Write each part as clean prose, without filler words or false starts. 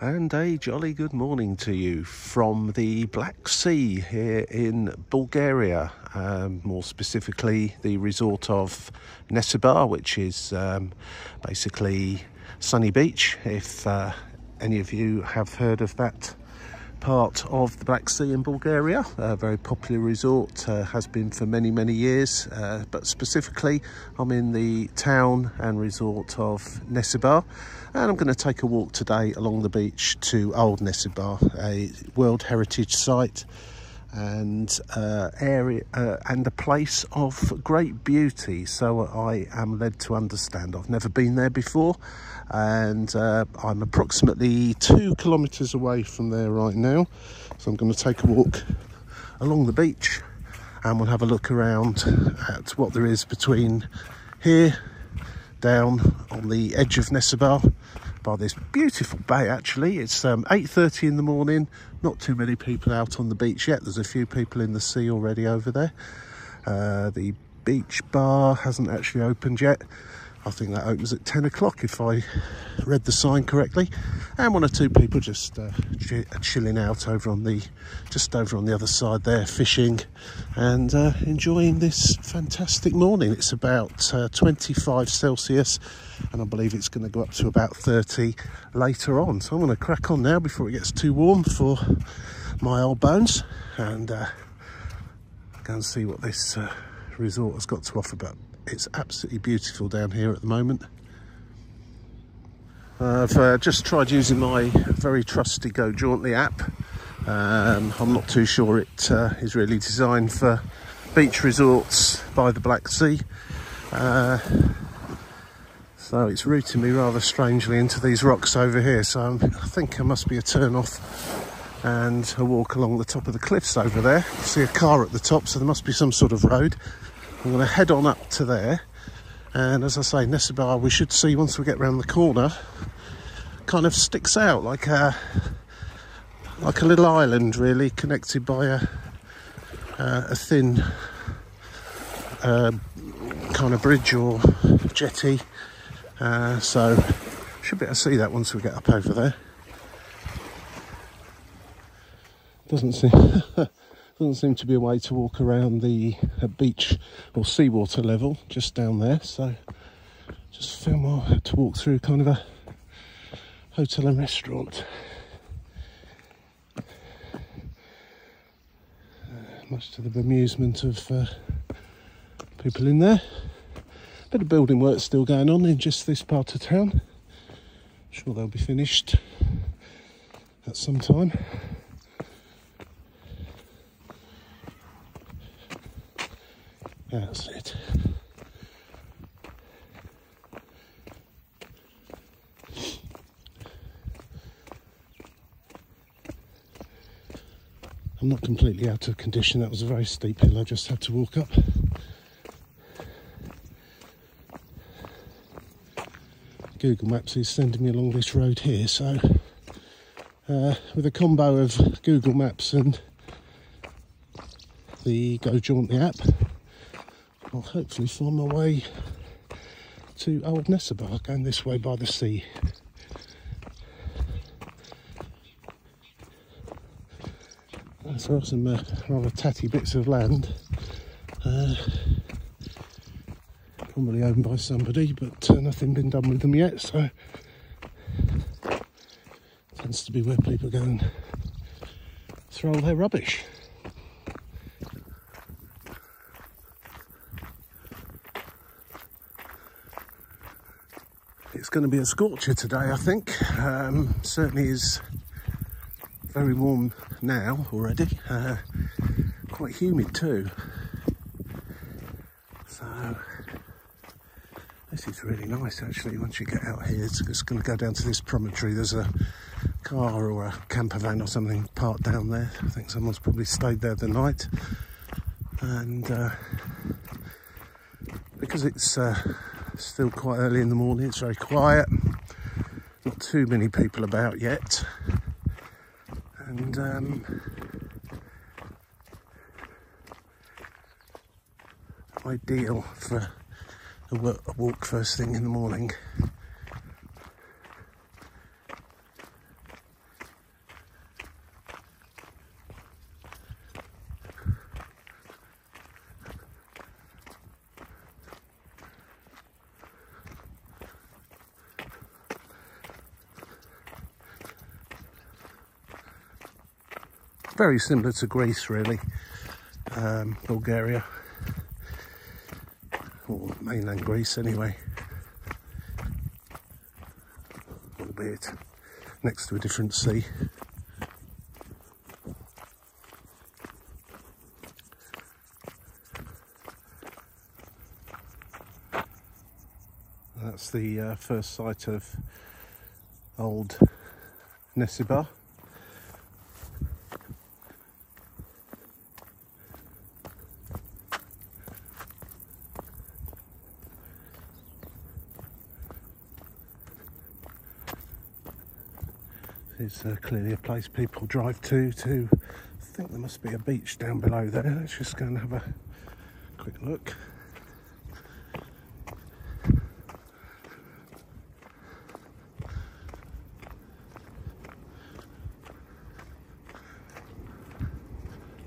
And a jolly good morning to you from the Black Sea here in Bulgaria, more specifically the resort of Nessebar, which is basically sunny beach, if any of you have heard of that part of the Black Sea in Bulgaria. A very popular resort, has been for many years, but specifically I'm in the town and resort of Nessebar, and I'm going to take a walk today along the beach to Old Nessebar, a World Heritage Site and area and a place of great beauty, so I am led to understand. I've never been there before, and I'm approximately 2 kilometers away from there right now, so I'm going to take a walk along the beach and we'll have a look around at what there is between here, down on the edge of Nessebar, by this beautiful bay. Actually, it's 8:30 in the morning, not too many people out on the beach yet. There's a few people in the sea already over there. The beach bar hasn't actually opened yet. I think that opens at 10 o'clock if I read the sign correctly, and one or two people just chilling out over on the other side there, fishing and enjoying this fantastic morning. It's about 25 Celsius, and I believe it's going to go up to about 30 later on. So I'm going to crack on now before it gets too warm for my old bones, and go and see what this resort has got to offer. But it's absolutely beautiful down here at the moment. I've just tried using my very trusty Go Jauntly app. I'm not too sure it is really designed for beach resorts by the Black Sea. So it's routing me rather strangely into these rocks over here. So I think I must be a turn off and a walk along the top of the cliffs over there. You see a car at the top, so there must be some sort of road. I'm going to head on up to there, and as I say, Nessebar, we should see once we get round the corner, kind of sticks out like a little island, really, connected by a thin kind of bridge or jetty. So should be able to see that once we get up over there. Doesn't seem to be a way to walk around the beach or seawater level just down there, so just feel I had to walk through kind of a hotel and restaurant, much to the bemusement of people in there. Bit of building work still going on in just this part of town. I'm sure they'll be finished at some time. That's it. I'm not completely out of condition. That was a very steep hill I just had to walk up. Google Maps is sending me along this road here, so with a combo of Google Maps and the Go Jauntly app, I'll hopefully find my way to Old Nessebar, going this way by the sea. So some rather tatty bits of land, probably owned by somebody, but nothing been done with them yet, so tends to be where people go and throw all their rubbish. It's going to be a scorcher today, I think. Certainly is very warm now already, quite humid too. So this is really nice actually. Once you get out here, it's going to go down to this promontory. There's a car or a camper van or something parked down there. I think someone's probably stayed there the night, and because it's still quite early in the morning, it's very quiet, not too many people about yet, and ideal for a walk first thing in the morning. very similar to Greece really, Bulgaria, or mainland Greece anyway, albeit next to a different sea. That's the first site of old Nessebar. It's clearly a place people drive to. I think there must be a beach down below there. Let's just go and have a quick look.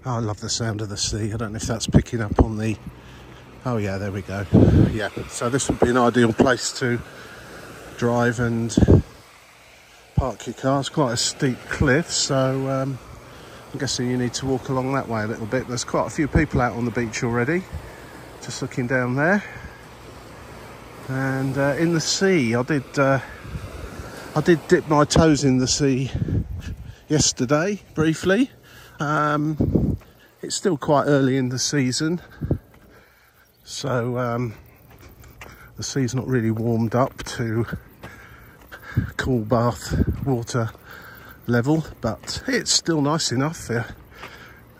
Oh, I love the sound of the sea. I don't know if that's picking up on the... Oh yeah, there we go. Yeah, so this would be an ideal place to drive and park your car. It's quite a steep cliff, so I'm guessing you need to walk along that way a little bit. There's quite a few people out on the beach already, just looking down there. And in the sea, I did dip my toes in the sea yesterday, briefly. It's still quite early in the season, so the sea's not really warmed up to cool bath water level, but it's still nice enough.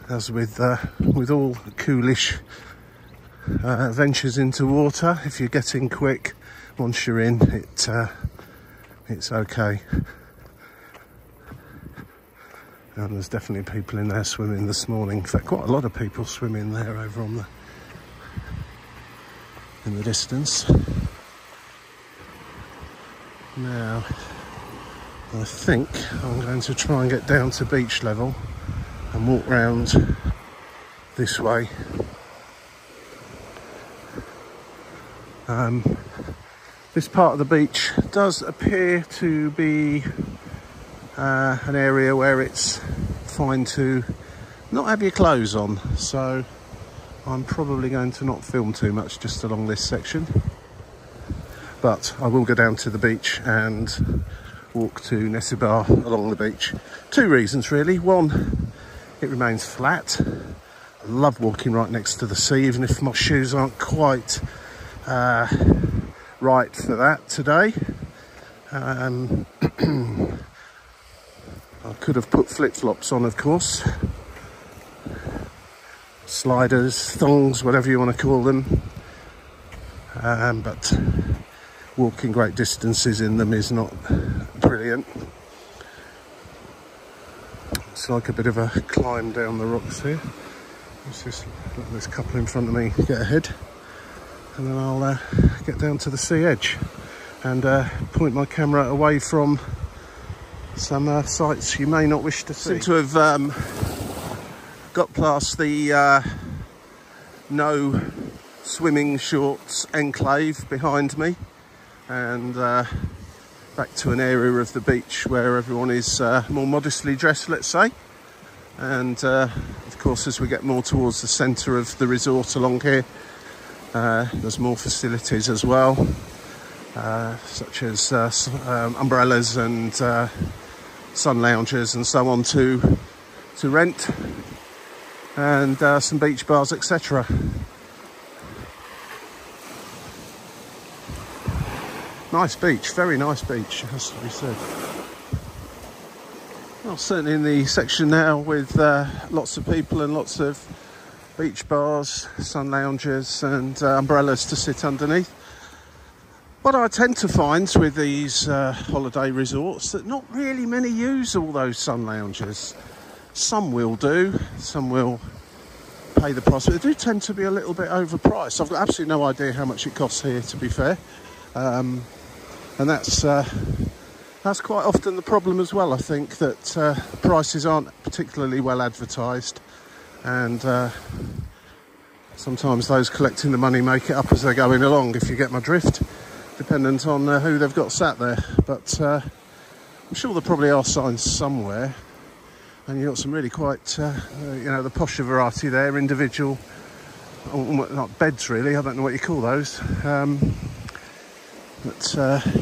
As with all coolish ventures into water, if you're getting quick, once you're in, it's okay. And there's definitely people in there swimming this morning. In fact, quite a lot of people swimming there over on in the distance. Now, I think I'm going to try and get down to beach level and walk round this way. This part of the beach does appear to be an area where it's fine to not have your clothes on, so I'm probably going to not film too much just along this section, but I will go down to the beach and walk to Nesebar along the beach. Two reasons really. One, it remains flat. I love walking right next to the sea, even if my shoes aren't quite right for that today. I could have put flip-flops on, of course. Sliders, thongs, whatever you want to call them. But walking great distances in them is not brilliant. It's like a bit of a climb down the rocks here. Let's just let this couple in front of me get ahead, and then I'll get down to the sea edge and point my camera away from some sites you may not wish to see. Seem to have got past the no swimming shorts enclave behind me, and back to an area of the beach where everyone is more modestly dressed, let's say. And of course, as we get more towards the centre of the resort along here, there's more facilities as well, such as umbrellas and sun loungers and so on to rent, and some beach bars, etc. Nice beach, very nice beach, has to be said. Well, certainly in the section now with lots of people and lots of beach bars, sun loungers and umbrellas to sit underneath. What I tend to find with these holiday resorts, that not really many use all those sun loungers. Some will do, some will pay the price, but they do tend to be a little bit overpriced. I've got absolutely no idea how much it costs here, to be fair. And that's quite often the problem as well. I think that prices aren't particularly well advertised, and sometimes those collecting the money make it up as they're going along, if you get my drift, dependent on who they've got sat there. But I'm sure there probably are signs somewhere And you've got some really quite, you know, the posher variety there, individual, like beds really, I don't know what you call those.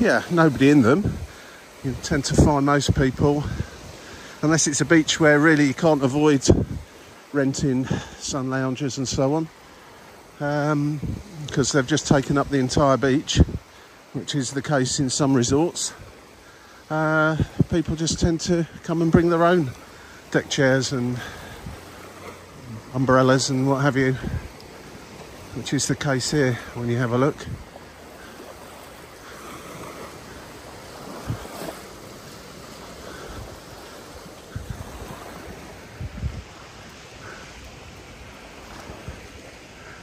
Yeah, nobody in them. You tend to find most people, unless it's a beach where really you can't avoid renting sun loungers and so on, because they've just taken up the entire beach, which is the case in some resorts. People just tend to come and bring their own deck chairs and umbrellas and what have you, which is the case here when you have a look.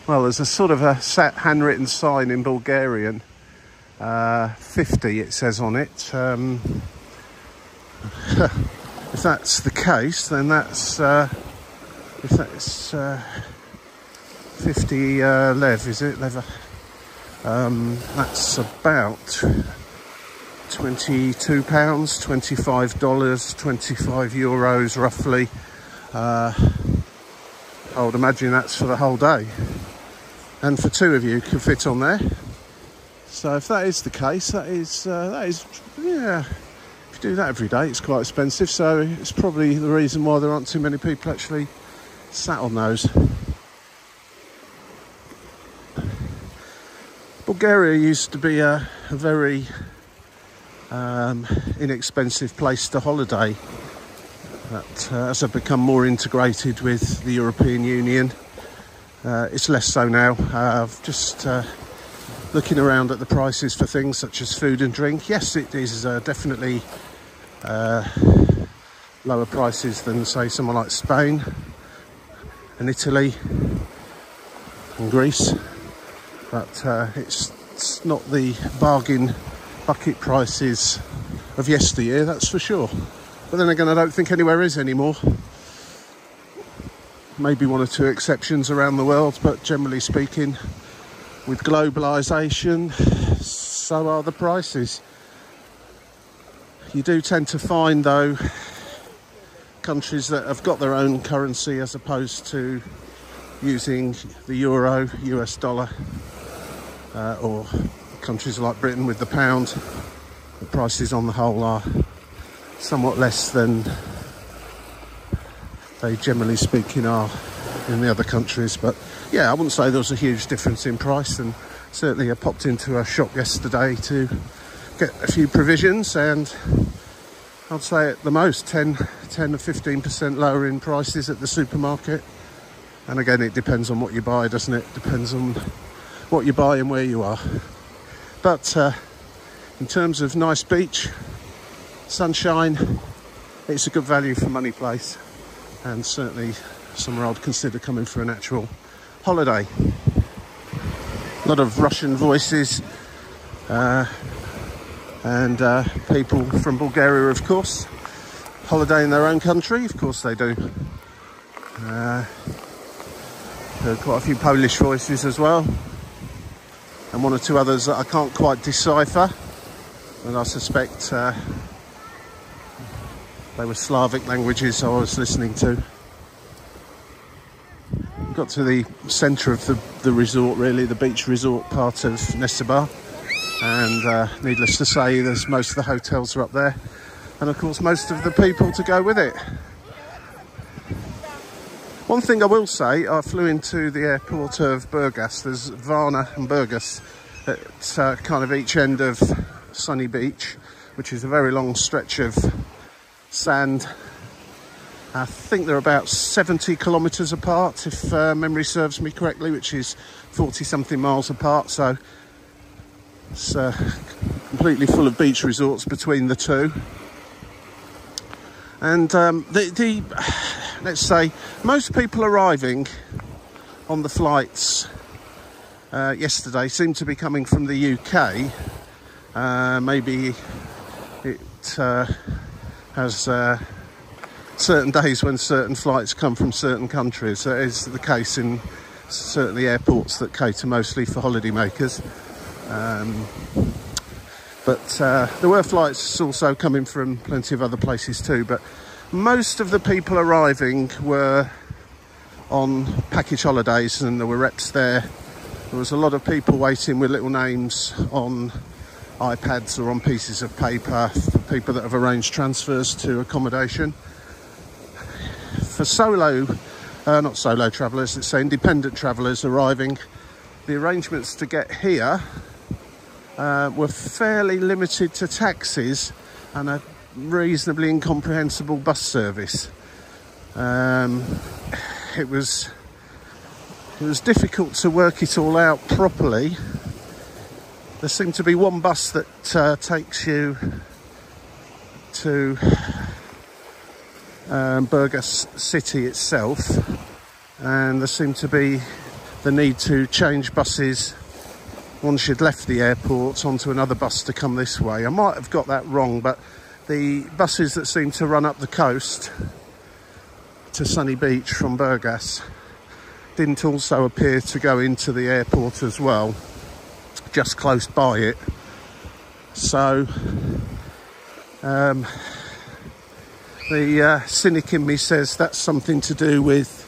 Well, there's a sort of a handwritten sign in Bulgarian, 50 it says on it. If that's the case, then that's, if that's 50 lev, is it? Lever. That's about £22, $25, 25 euros roughly. I would imagine that's for the whole day. And for two of you could fit on there. So if that is the case, that is, yeah, if you do that every day, it's quite expensive. So it's probably the reason why there aren't too many people actually sat on those. Bulgaria used to be a very inexpensive place to holiday. That as I've become more integrated with the European Union, it's less so now. I've just looking around at the prices for things such as food and drink. Yes, it is definitely lower prices than, say, somewhere like Spain and Italy and Greece, but it's not the bargain bucket prices of yesteryear, that's for sure. But then again, I don't think anywhere is anymore. Maybe one or two exceptions around the world, but generally speaking, with globalisation, so are the prices. You do tend to find, though, countries that have got their own currency as opposed to using the euro, US dollar, or countries like Britain with the pound. The prices on the whole are somewhat less than they generally speaking are in the other countries. But yeah, I wouldn't say there was a huge difference in price, and certainly I popped into a shop yesterday to get a few provisions, and I'd say at the most 10 or 15% lower in prices at the supermarket. And again, it depends on what you buy, doesn't it? Depends on what you buy and where you are. But in terms of nice beach, sunshine, it's a good value for money place, and certainly somewhere I'd consider coming for an actual holiday. A lot of Russian voices and people from Bulgaria, of course, holiday in their own country, of course they do. There are quite a few Polish voices as well, and one or two others that I can't quite decipher, and I suspect they were Slavic languages I was listening to. Got to the centre of the resort, really, the beach resort part of Nessebar, and needless to say, there's most of the hotels are up there, and of course most of the people to go with it. One thing I will say, I flew into the airport of Burgas. There's Varna and Burgas at kind of each end of Sunny Beach, which is a very long stretch of sand. I think they're about 70 kilometres apart, if memory serves me correctly, which is 40-something miles apart. So it's completely full of beach resorts between the two. And let's say most people arriving on the flights yesterday seem to be coming from the UK. Maybe it has certain days when certain flights come from certain countries. That is the case in certainly airports that cater mostly for holidaymakers. But there were flights also coming from plenty of other places too. But Most of the people arriving were on package holidays, and there were reps there. There was a lot of people waiting with little names on iPads or on pieces of paper for people that have arranged transfers to accommodation. For not solo travellers, let's say independent travellers arriving, the arrangements to get here were fairly limited to taxis and a reasonably incomprehensible bus service. It was difficult to work it all out properly. There seemed to be one bus that takes you to Burgas city itself, and there seemed to be the need to change buses once you'd left the airport onto another bus to come this way. I might have got that wrong, but the buses that seem to run up the coast to Sunny Beach from Burgas didn't also appear to go into the airport as well, just close by it. So the cynic in me says that's something to do with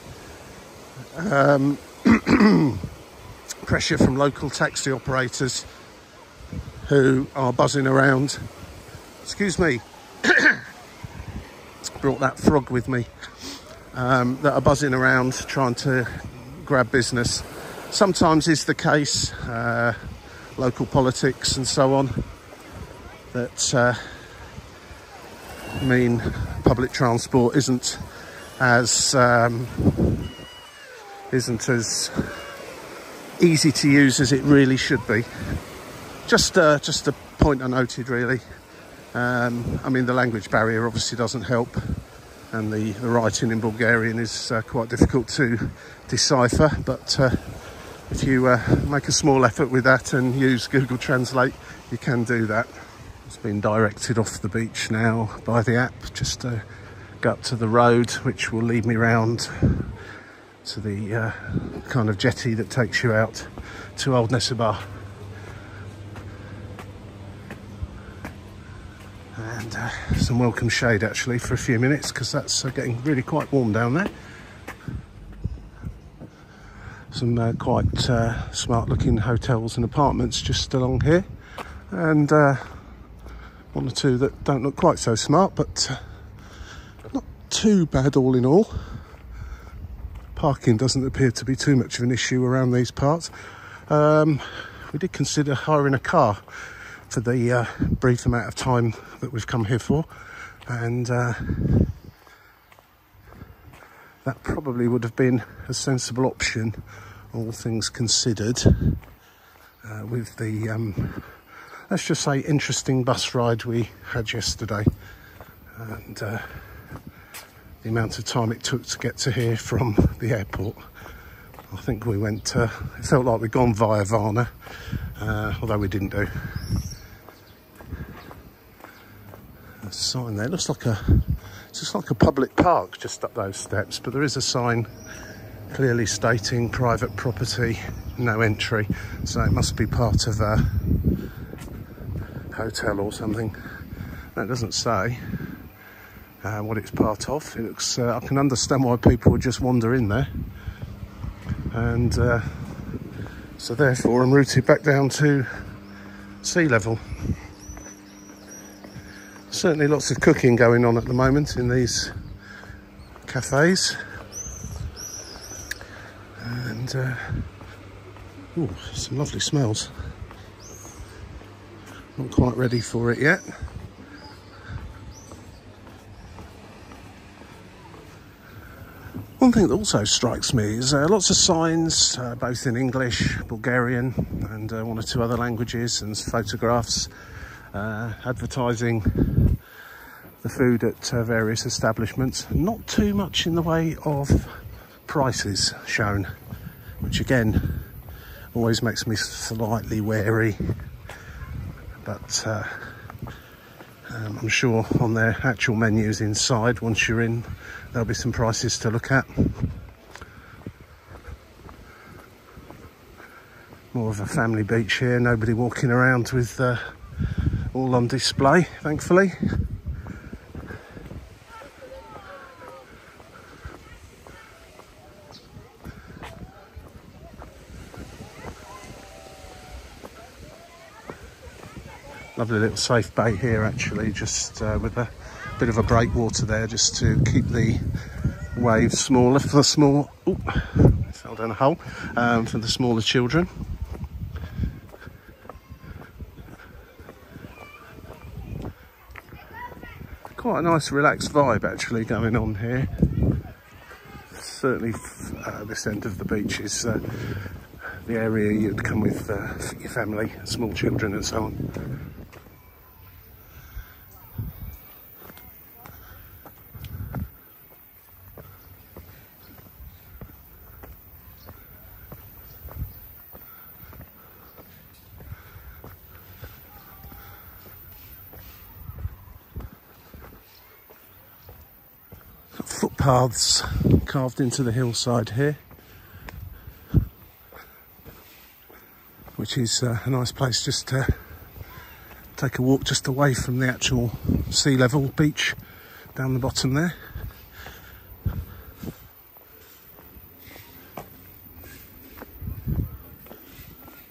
pressure from local taxi operators who are buzzing around. Excuse me. Brought that frog with me. That are buzzing around trying to grab business. Sometimes is the case, local politics and so on, that mean public transport isn't as easy to use as it really should be. Just a point I noted, really. I mean, the language barrier obviously doesn't help, and the writing in Bulgarian is quite difficult to decipher, but if you make a small effort with that and use Google Translate, you can do that. It's been directed off the beach now by the app just to go up to the road, which will lead me round to the kind of jetty that takes you out to Old Nessebar. And some welcome shade actually for a few minutes, because that's getting really quite warm down there. Some quite smart looking hotels and apartments just along here, and one or two that don't look quite so smart, but not too bad all in all. Parking doesn't appear to be too much of an issue around these parts. We did consider hiring a car for the brief amount of time that we've come here for, and that probably would have been a sensible option, all things considered, with the let's just say interesting bus ride we had yesterday, and the amount of time it took to get to here from the airport. I think we went, it felt like we'd gone via Varna, although we didn't do. A sign there, looks like it's just like a public park just up those steps, but there is a sign clearly stating private property, no entry, so it must be part of a hotel or something. That doesn't say what it's part of. It looks, I can understand why people would just wander in there, and so therefore I'm routed back down to sea level. Certainly lots of cooking going on at the moment in these cafes, and ooh, some lovely smells. Not quite ready for it yet. One thing that also strikes me is lots of signs, both in English, Bulgarian, and one or two other languages, and photographs advertising the food at various establishments. Not too much in the way of prices shown, which again always makes me slightly wary, but I'm sure on their actual menus inside, once you're in, there'll be some prices to look at. More of a family beach here, nobody walking around with all on display, thankfully. Lovely little safe bay here actually, just with a bit of a breakwater there, just to keep the waves smaller for the small, ooh, fell down a hole, for the smaller children. Quite a nice relaxed vibe actually going on here. Certainly this end of the beach is the area you'd come with your family, small children and so on. Footpaths carved into the hillside here, which is a nice place just to take a walk just away from the actual sea level beach down the bottom there.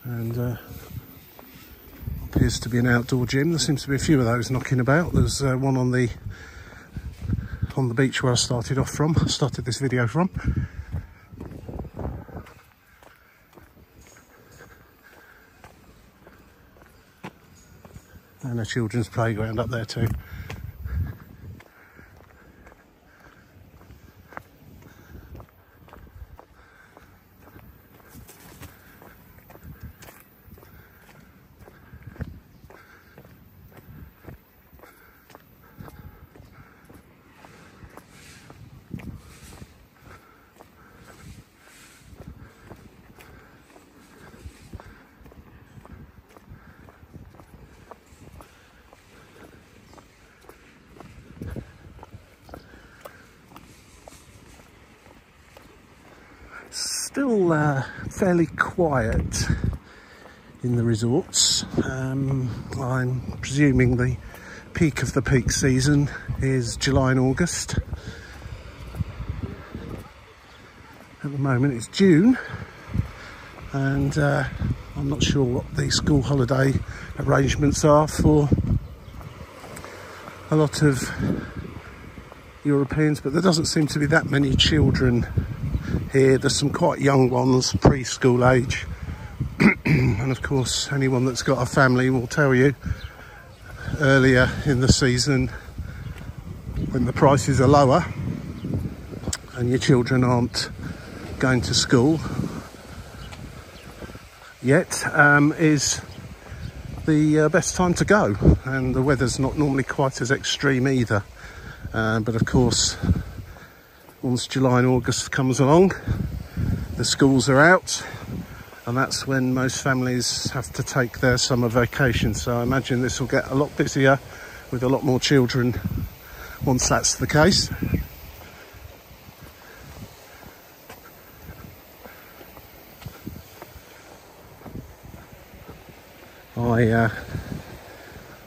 And appears to be an outdoor gym. There seems to be a few of those knocking about. There's one on the beach where I started this video from. And a children's playground up there too. Still fairly quiet in the resorts. I'm presuming the peak of the peak season is July and August. At the moment it's June, and I'm not sure what the school holiday arrangements are for a lot of Europeans, but there doesn't seem to be that many children here. There's some quite young ones, preschool age, and of course anyone that's got a family will tell you earlier in the season, when the prices are lower and your children aren't going to school yet, is the best time to go, and the weather's not normally quite as extreme either. But of course, once July and August comes along, the schools are out, and that's when most families have to take their summer vacation. So I imagine this will get a lot busier with a lot more children once that's the case.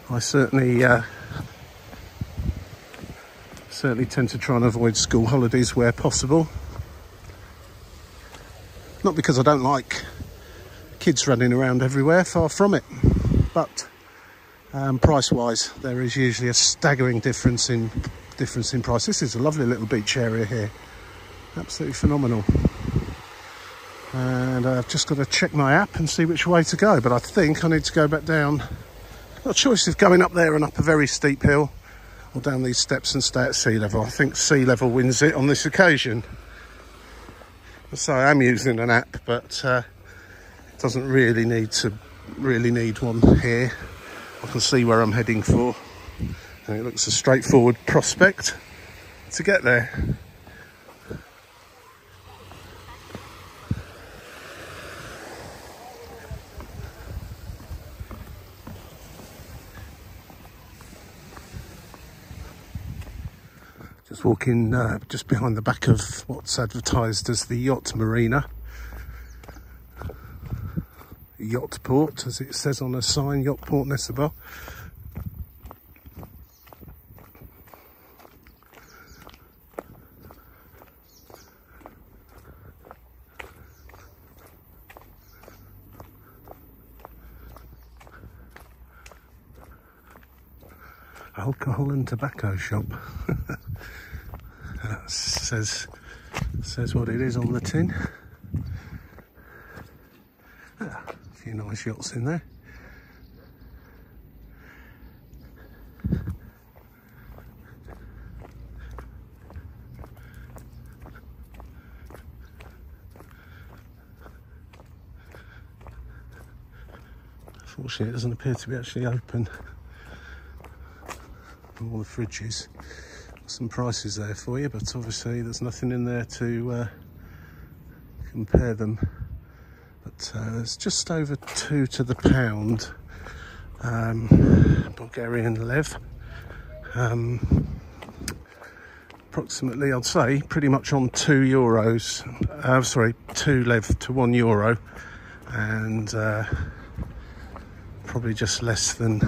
I certainly tend to try and avoid school holidays where possible. Not because I don't like kids running around everywhere, far from it, but price-wise, there is usually a staggering difference in price. This is a lovely little beach area here, absolutely phenomenal. And I've just got to check my app and see which way to go, but I think I need to go back down. Got a choice of going up there and up a very steep hill, or down these steps and stay at sea level. I think sea level wins it on this occasion. So I am using an app, but it doesn't really need one here. I can see where I'm heading for, and it looks a straightforward prospect to get there. Just walking just behind the back of what's advertised as the yacht marina. Yacht port, as it says on a sign, yacht port Nessebar. alcohol and tobacco shop. says what it is on the tin. A few nice yachts in there. Unfortunately, it doesn't appear to be actually open. All the fridges. Some prices there for you, but obviously there's nothing in there to compare them. But it's just over 2 to the pound Bulgarian lev. Approximately, I'd say, pretty much on €2. Sorry, 2 lev to €1, and probably just less than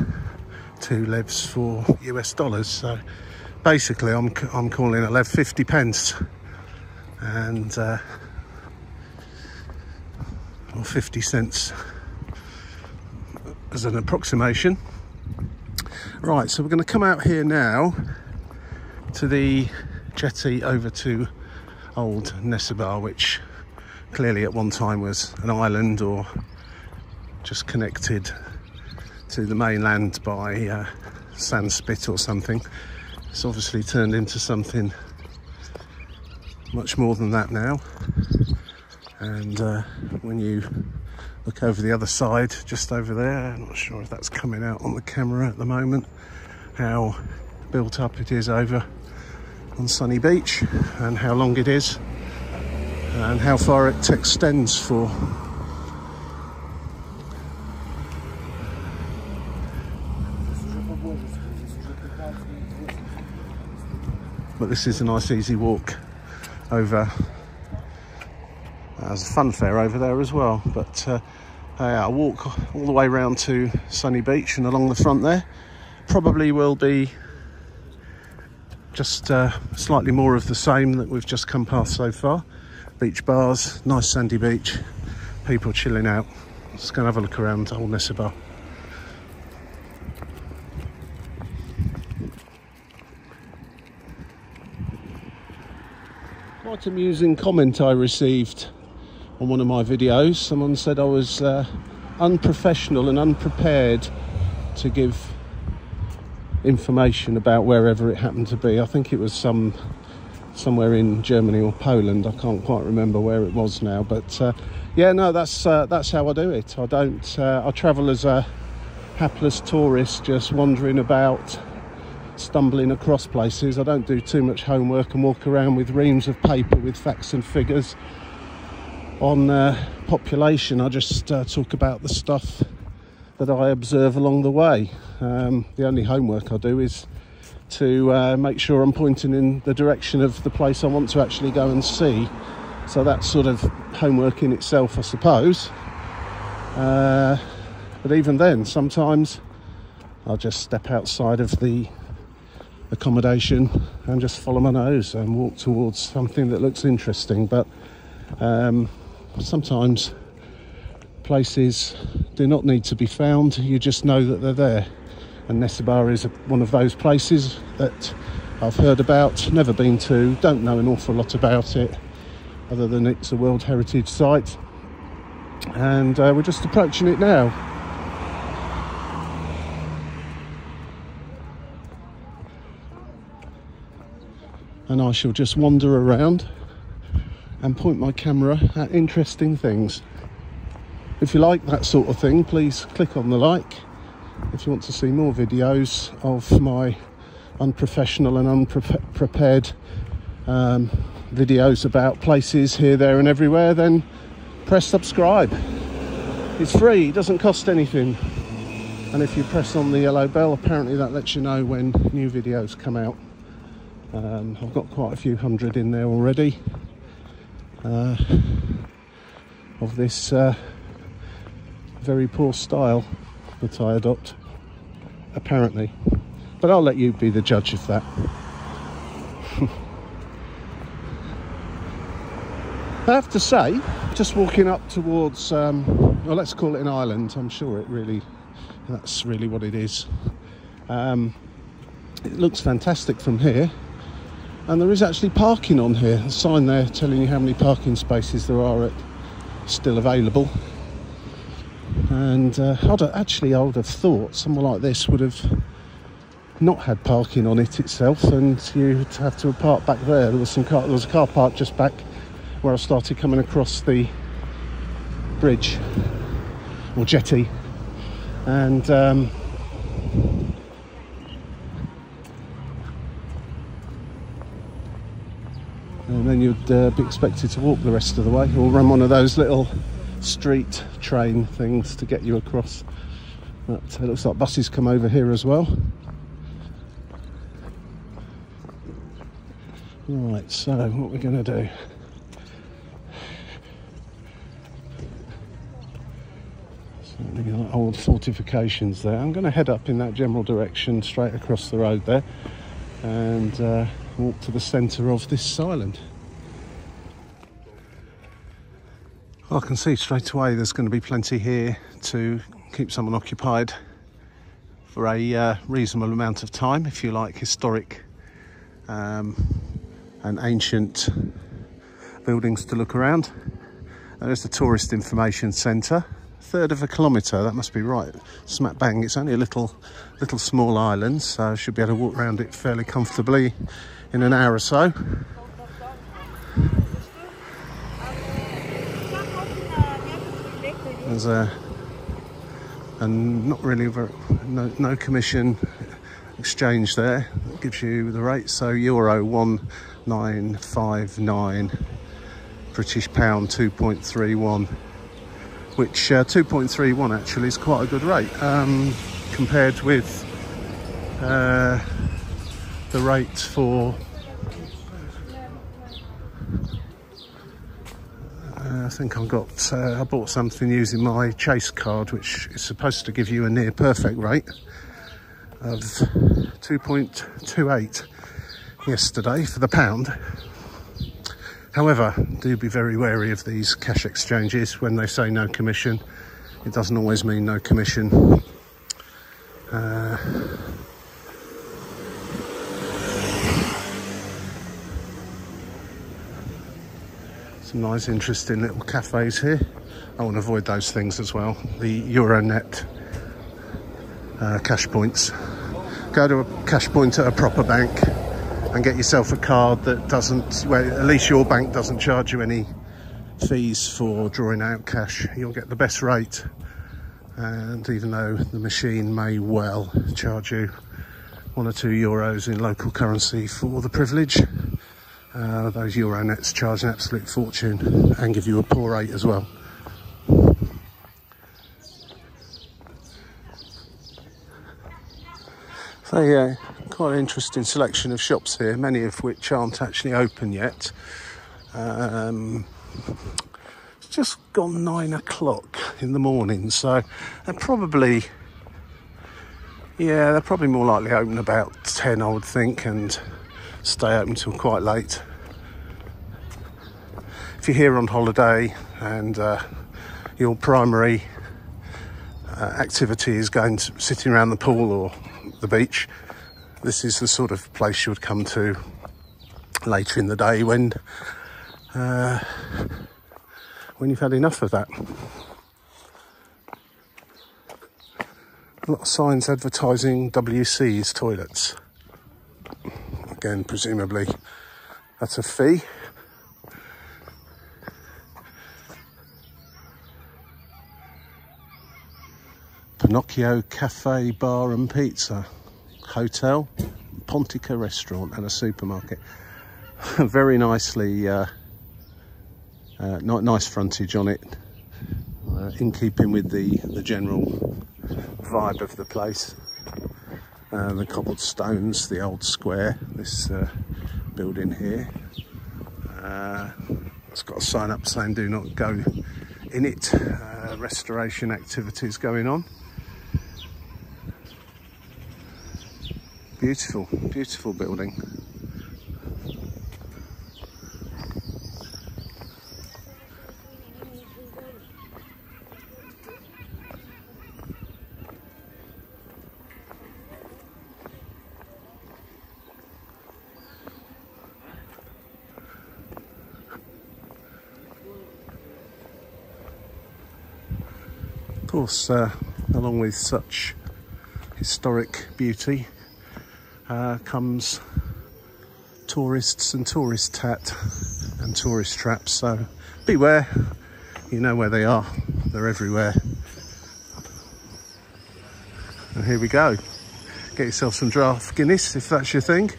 2 levs for US dollars. So basically I'm calling a lev 50 pence, and or 50 cents as an approximation. Right, so we're going to come out here now to the jetty over to old Nessebar, which clearly at one time was an island or just connected to the mainland by sand spit or something. It's obviously turned into something much more than that now. And when you look over the other side, just over there, I'm not sure if that's coming out on the camera at the moment, how built up it is over on Sunny Beach, and how long it is, and how far it extends for. But this is a nice easy walk over. There's a fun fair over there as well, but I'll walk all the way round to Sunny Beach, and along the front there probably will be just slightly more of the same that we've just come past so far. Beach bars, nice sandy beach, people chilling out. Just going to have a look around old Nessebar. Quite amusing comment I received on one of my videos. Someone said I was unprofessional and unprepared to give information about wherever it happened to be. I think it was somewhere in Germany or Poland. I can't quite remember where it was now, but yeah, no, that's how I do it. I travel as a hapless tourist, just wandering about, stumbling across places. I don't do too much homework and walk around with reams of paper with facts and figures on population. I just talk about the stuff that I observe along the way. The only homework I do is to make sure I'm pointing in the direction of the place I want to actually go and see. So that's sort of homework in itself, I suppose. But even then, sometimes I'll just step outside of the accommodation and just follow my nose and walk towards something that looks interesting. But sometimes places do not need to be found, you just know that they're there. And Nessebar is one of those places that I've heard about, never been to, don't know an awful lot about it, other than it's a World Heritage Site. And we're just approaching it now. And I shall just wander around and point my camera at interesting things. If you like that sort of thing, please click on the like. If you want to see more videos of my unprofessional and unprepared videos about places here, there and everywhere, then press subscribe. It's free, it doesn't cost anything. And if you press on the yellow bell, apparently that lets you know when new videos come out. I've got quite a few hundred in there already of this very poor style that I adopt, apparently. But I'll let you be the judge of that. I have to say, just walking up towards, well, let's call it an island. I'm sure that's really what it is. It looks fantastic from here, and there is actually parking on here. A sign there telling you how many parking spaces there are still available. And I would have thought somewhere like this would have not had parking on it itself, and you'd have to park back there. There was a car park just back where I started coming across the bridge or jetty, and then you'd be expected to walk the rest of the way, or run one of those little street train things to get you across. But it looks like buses come over here as well. Right, so what we're going to do, old fortifications there. I'm going to head up in that general direction straight across the road there, and walk to the centre of this island. I can see straight away there's going to be plenty here to keep someone occupied for a reasonable amount of time if you like historic and ancient buildings to look around. There's the tourist information centre. A third of a kilometre, that must be right smack bang. It's only a little small island, so I should be able to walk around it fairly comfortably in an hour or so. There's and not really no commission exchange there. It gives you the rate, so euro 1959, British pound 2.31, which 2.31 actually is quite a good rate compared with the rate for I think I bought something using my Chase card, which is supposed to give you a near perfect rate of 2.28 yesterday for the pound. However, do be very wary of these cash exchanges. When they say no commission, it doesn't always mean no commission. Some nice interesting little cafes here. I want to avoid those things as well. The Euronet cash points. Go to a cash point at a proper bank and get yourself a card that doesn't, well, at least your bank doesn't charge you any fees for drawing out cash. You'll get the best rate, and even though the machine may well charge you €1 or €2 in local currency for the privilege, those Euronets charge an absolute fortune and give you a poor rate as well. So yeah, quite an interesting selection of shops here, many of which aren't actually open yet. It's just gone 9 o'clock in the morning, so they're probably more likely open about 10, I would think, and stay open till quite late. If you're here on holiday and your primary activity is sitting around the pool or the beach, this is the sort of place you would come to later in the day when you've had enough of that. A lot of signs advertising WC's toilets. Again, presumably that's a fee. Pinocchio Cafe Bar and Pizza, hotel, Pontica restaurant and a supermarket. Very nicely, nice frontage on it, in keeping with the general vibe of the place. The cobbled stones, the old square, this building here. It's got a sign up saying do not go in it. Restoration activities going on. Beautiful, beautiful building. course, along with such historic beauty comes tourists and tourist tat and tourist traps, so beware. You know where they are, they're everywhere. And here we go. Get yourself some draft Guinness if that's your thing,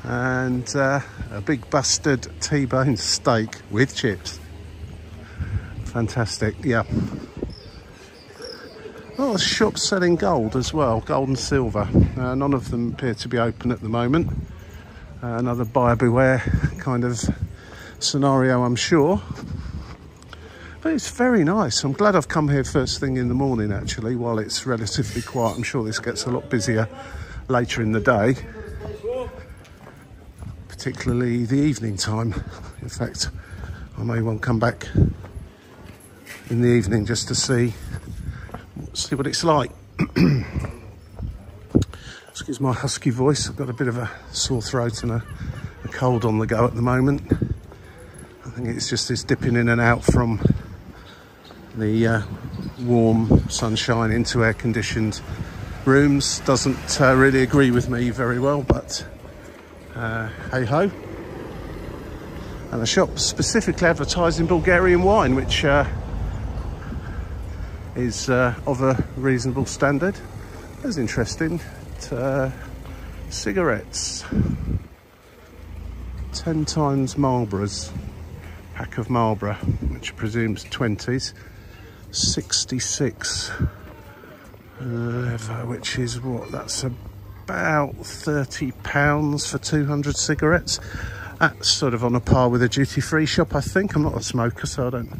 and a big busted T-bone steak with chips. Fantastic. Yeah. Oh, shops selling gold as well, gold and silver. None of them appear to be open at the moment. Another buyer beware kind of scenario, I'm sure. But it's very nice. I'm glad I've come here first thing in the morning, actually, while it's relatively quiet. I'm sure this gets a lot busier later in the day, particularly the evening time. In fact, I may well come back in the evening just to see what it's like. Excuse my husky voice, I've got a bit of a sore throat and a cold on the go at the moment. I think it's just this dipping in and out from the warm sunshine into air-conditioned rooms doesn't really agree with me very well, but hey-ho. And the shop specifically advertising Bulgarian wine, which is of a reasonable standard. That's interesting. Cigarettes, 10 times Marlboros, pack of Marlboro, which presumes 20s, 66 leather, which is what, that's about £30 for 200 cigarettes. That's sort of on a par with a duty-free shop, I think. I'm not a smoker, so I don't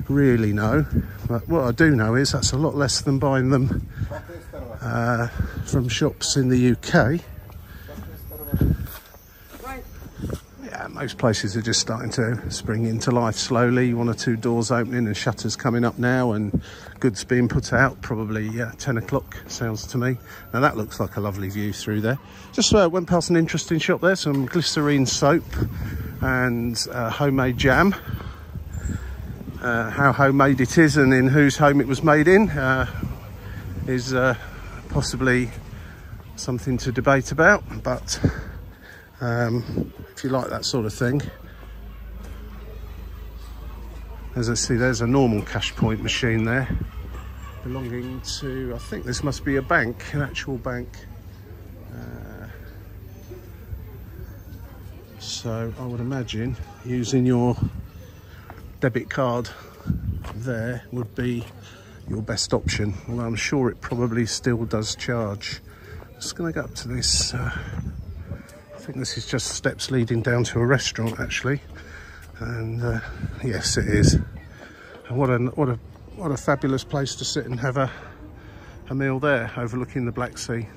really know. But what I do know is that's a lot less than buying them from shops in the UK. Yeah, most places are just starting to spring into life slowly. 1 or 2 doors opening and shutters coming up now, and goods being put out. Probably 10 o'clock, sounds to me. Now that looks like a lovely view through there. Just went past an interesting shop there, some glycerine soap and homemade jam. How homemade it is and in whose home it was made in is possibly something to debate about, but if you like that sort of thing. As I see, there's a normal cash point machine there belonging to, I think this must be a bank, an actual bank. So I would imagine using your debit card there would be your best option, although I'm sure it probably still does charge. Just going to go up to this, I think this is just steps leading down to a restaurant actually, and yes it is. And what a fabulous place to sit and have a meal there, overlooking the Black Sea.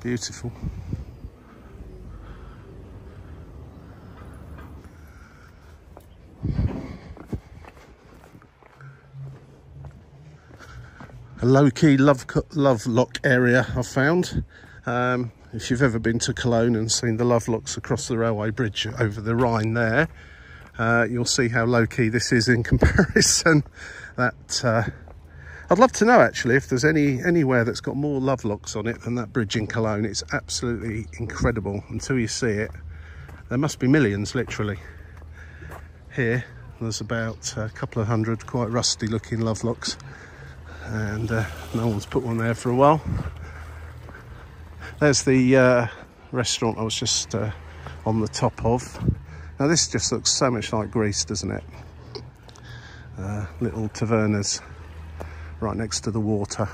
Beautiful. A low-key love lock area I've found. If you've ever been to Cologne and seen the love locks across the railway bridge over the Rhine there, you'll see how low-key this is in comparison. I'd love to know actually if there's anywhere that's got more love locks on it than that bridge in Cologne. It's absolutely incredible until you see it. There must be millions, literally. Here there's about a couple of hundred quite rusty looking love locks, and no one's put one there for a while. There's the restaurant I was just on the top of. Now this just looks so much like Greece, doesn't it? Little tavernas right next to the water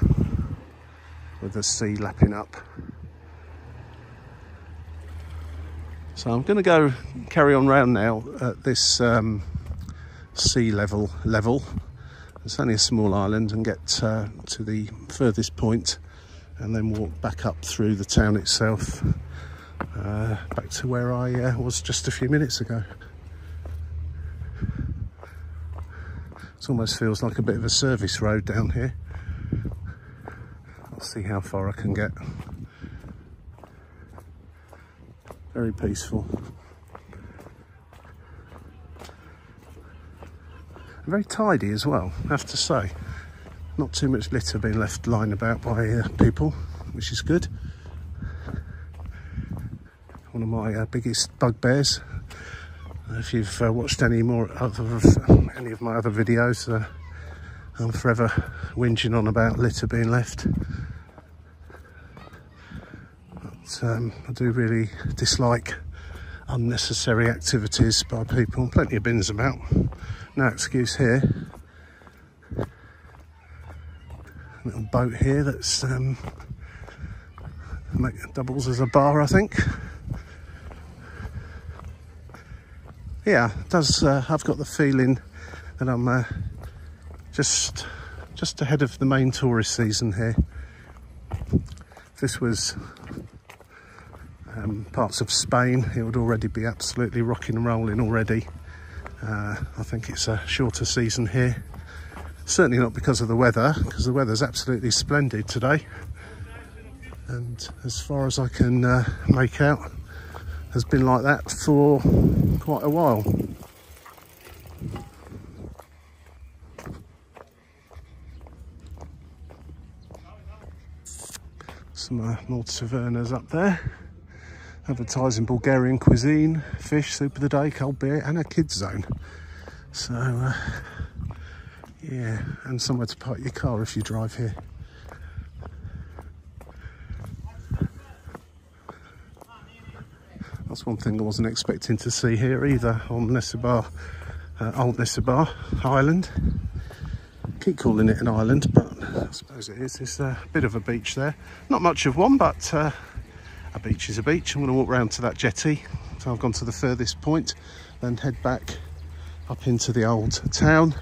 with the sea lapping up. So I'm going to go carry on round now at this sea level. It's only a small island, and get to the furthest point and then walk back up through the town itself, back to where I was just a few minutes ago. It almost feels like a bit of a service road down here. I'll see how far I can get. Very peaceful. Very tidy as well, I have to say. Not too much litter being left lying about by people, which is good. One of my biggest bugbears. If you've watched any of my other videos, I'm forever whinging on about litter being left. But I do really dislike unnecessary activities by people. Plenty of bins about, no excuse here. Little boat here that's doubles as a bar, I think. Yeah, it does. I've got the feeling that I'm just ahead of the main tourist season here. If this was parts of Spain, it would already be absolutely rocking and rolling already. I think it's a shorter season here. Certainly not because of the weather, because the weather's absolutely splendid today. And as far as I can make out, has been like that for quite a while. Some more tavernas up there, advertising Bulgarian cuisine, fish, soup of the day, cold beer, and a kids zone. So yeah, and somewhere to park your car if you drive here. That's one thing I wasn't expecting to see here either on Nesebar, old Nesebar Island. Keep calling it an island, but I suppose it is. It's a bit of a beach there. Not much of one, but a beach is a beach. I'm going to walk round to that jetty. So I've gone to the furthest point, then head back up into the old town.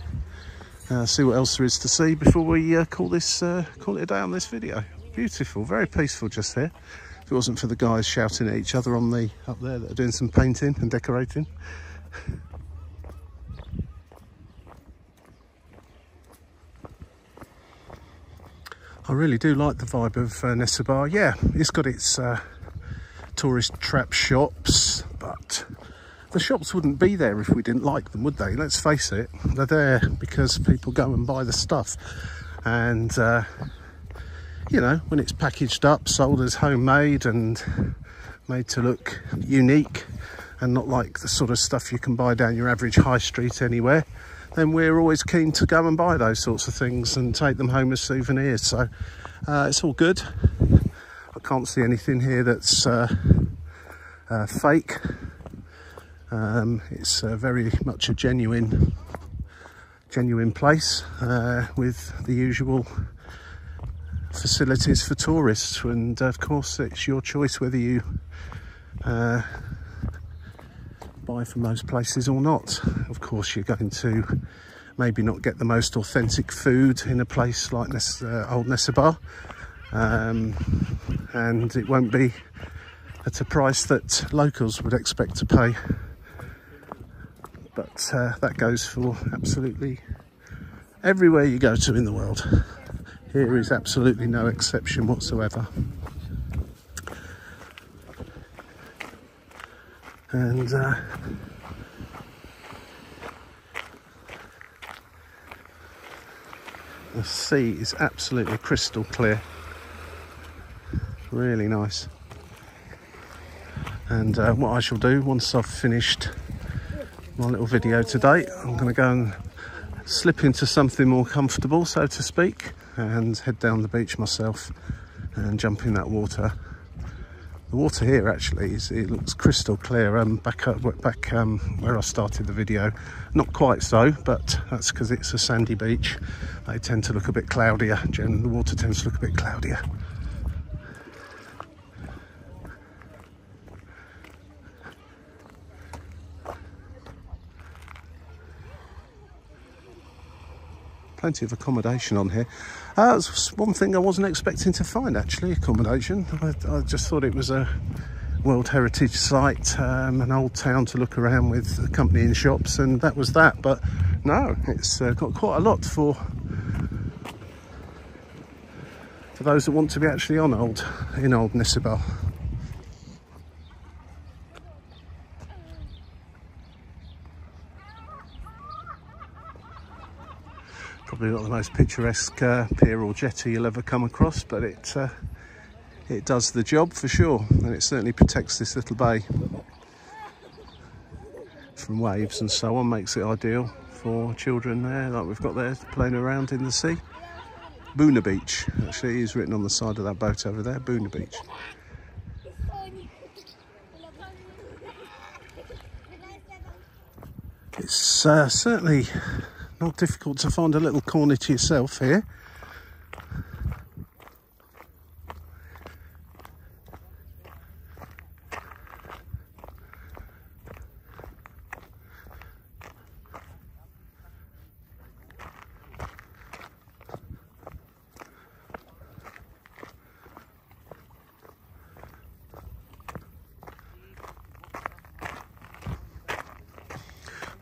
See what else there is to see before we call it a day on this video. Beautiful, very peaceful just here. If it wasn't for the guys shouting at each other on the up there that are doing some painting and decorating. I really do like the vibe of Nessebar. Yeah, it's got its tourist trap shops, but the shops wouldn't be there if we didn't like them, would they? Let's face it, they're there because people go and buy the stuff. And you know, when it's packaged up, sold as homemade and made to look unique and not like the sort of stuff you can buy down your average high street anywhere, then we're always keen to go and buy those sorts of things and take them home as souvenirs. So it's all good. I can't see anything here that's fake. It's very much a genuine place with the usual facilities for tourists, and of course it's your choice whether you buy from those places or not. Of course you're going to maybe not get the most authentic food in a place like old Nesebar, and it won't be at a price that locals would expect to pay, but that goes for absolutely everywhere you go to in the world. Here is absolutely no exception whatsoever. And the sea is absolutely crystal clear. Really nice. And what I shall do once I've finished my little video today, I'm going to go and slip into something more comfortable, so to speak, and head down the beach myself and jump in that water. The water here actually it looks crystal clear. Back where I started the video, not quite so, but that's because it's a sandy beach. They tend to look a bit cloudier. Generally, the water tends to look a bit cloudier. Plenty of accommodation on here. That's one thing I wasn't expecting to find, actually, accommodation. I just thought it was a World Heritage Site, an old town to look around with accompanying shops, and that was that. But no, it's got quite a lot for those that want to be actually on in old Nessebar. Probably not the most picturesque pier or jetty you'll ever come across, but it does the job for sure, and it certainly protects this little bay from waves and so on, makes it ideal for children there, like we've got there, playing around in the sea. Boona Beach, actually, is written on the side of that boat over there, Boona Beach. It's certainly not difficult to find a little corner to yourself here.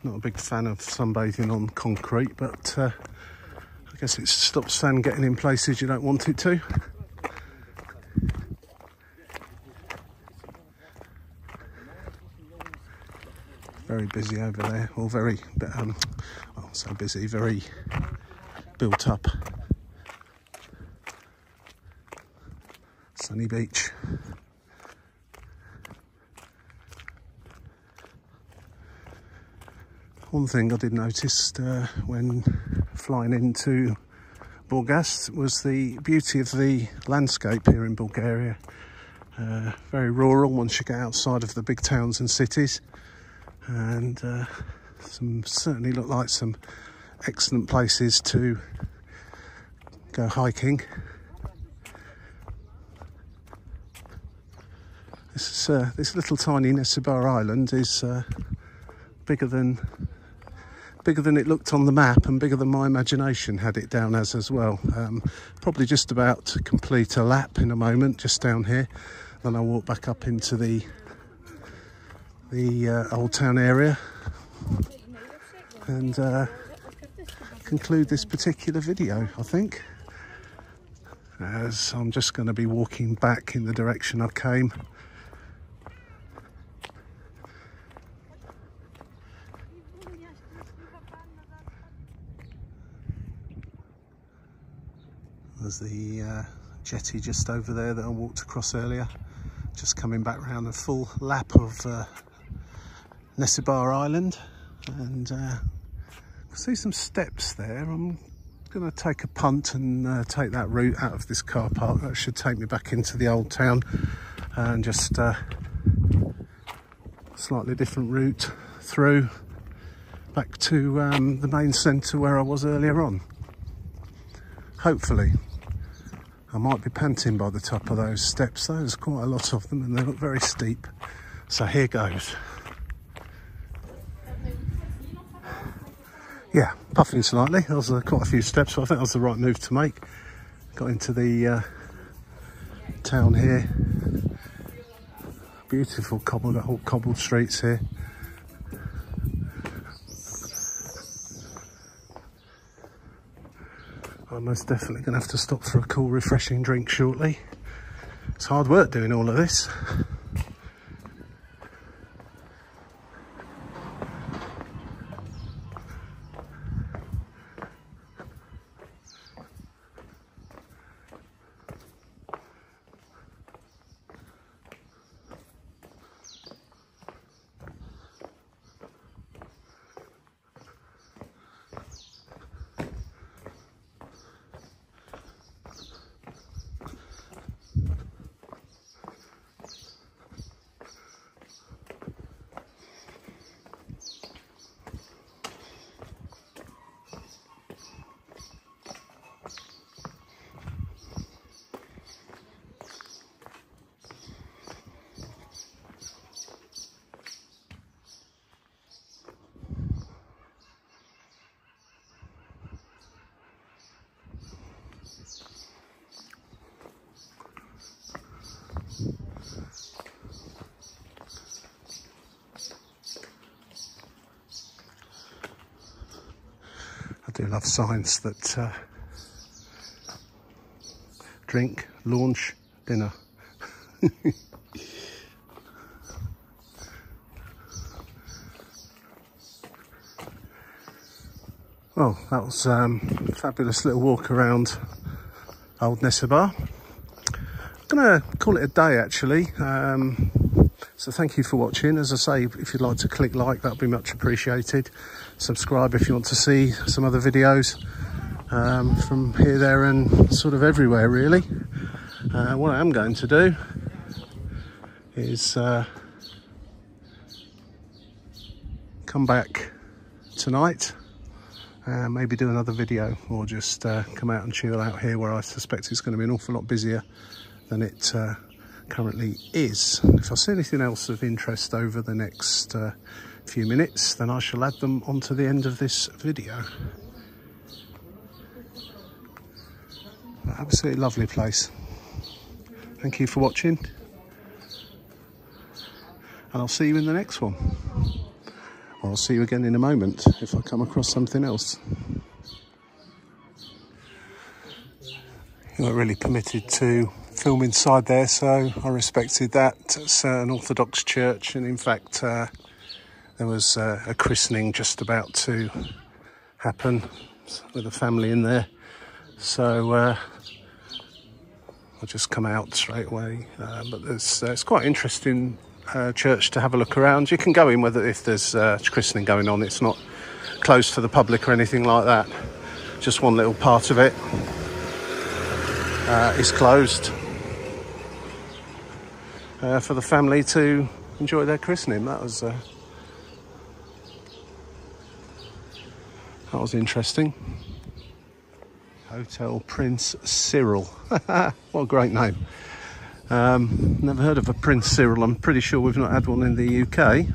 Not a big fan of sunbathing on concrete, but I guess it stops sand getting in places you don't want it to. Very busy over there, or very, well, so busy, very built up. Sunny beach. One thing I did notice when flying into Burgas was the beauty of the landscape here in Bulgaria. Very rural once you get outside of the big towns and cities, and certainly look like some excellent places to go hiking. This little tiny Nesebar island is bigger than it looked on the map, and bigger than my imagination had it down as well. Probably just about to complete a lap in a moment, just down here. Then I'll walk back up into the old town area and conclude this particular video, I think, as I'm just going to be walking back in the direction I came. There's the jetty just over there that I walked across earlier. Just coming back round a full lap of Nesebar Island, and I see some steps there. I'm going to take a punt and take that route out of this car park. That should take me back into the old town, and just slightly different route through back to the main centre where I was earlier on. Hopefully. I might be panting by the top of those steps. There's quite a lot of them and they look very steep. So here goes. Yeah, puffing slightly. There was quite a few steps, so I think that was the right move to make. Got into the town here. Beautiful cobbled streets here. I'm most definitely going to have to stop for a cool, refreshing drink shortly. It's hard work doing all of this. I do love signs that drink, launch, dinner. Well, that was a fabulous little walk around old Nessebar. I'm going to call it a day actually. So thank you for watching. As I say, if you'd like to click like, that would be much appreciated. Subscribe if you want to see some other videos from here, there and sort of everywhere really. What I am going to do is come back tonight, maybe do another video, or just come out and chill out here, where I suspect it's going to be an awful lot busier than it currently is. If I see anything else of interest over the next few minutes, then I shall add them onto the end of this video. Absolutely lovely place. Thank you for watching, and I'll see you in the next one. Or I'll see you again in a moment if I come across something else. You weren't really permitted to film inside there, so I respected that. It's an Orthodox church, and in fact there was a christening just about to happen with a family in there, so I'll just come out straight away. But it's quite interesting church to have a look around. You can go in if there's christening going on. It's not closed to the public or anything like that. Just one little part of it is closed for the family to enjoy their christening. That was interesting. Hotel Prince Cyril. What a great name. Never heard of a Prince Cyril. I'm pretty sure we've not had one in the UK.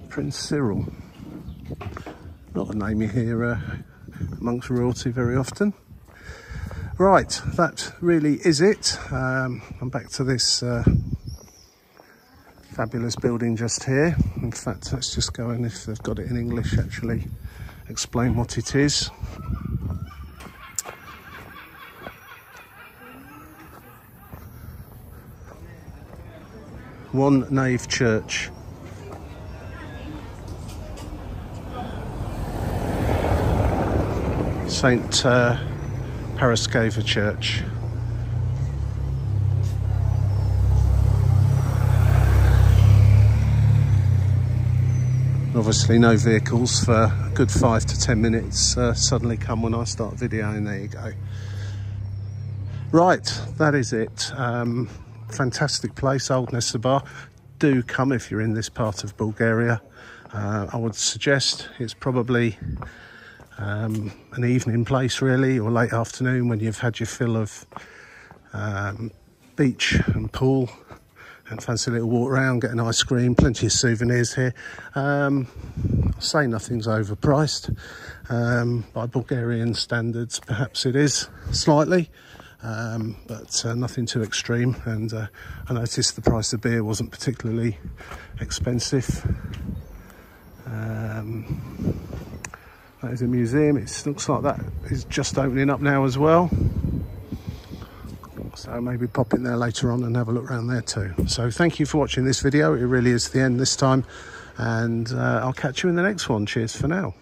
Prince Cyril. Not a name you hear amongst royalty very often. Right, that really is it. I'm back to this fabulous building just here. In fact, let's just go and, if they've got it in English, actually explain what it is. One nave church. St. Paraskeva Church. Obviously no vehicles for a good 5 to 10 minutes suddenly come when I start videoing. There you go. Right, that is it. Fantastic place, old Nessebar. Do come if you're in this part of Bulgaria. I would suggest it's probably an evening place really, or late afternoon when you've had your fill of beach and pool and fancy a little walk around, get an ice cream, plenty of souvenirs here. I'll say nothing's overpriced. By Bulgarian standards perhaps it is slightly, but nothing too extreme. And I noticed the price of beer wasn't particularly expensive. That is a museum. It looks like that is just opening up now as well. So maybe pop in there later on and have a look around there too. So thank you for watching this video. It really is the end this time. And I'll catch you in the next one. Cheers for now.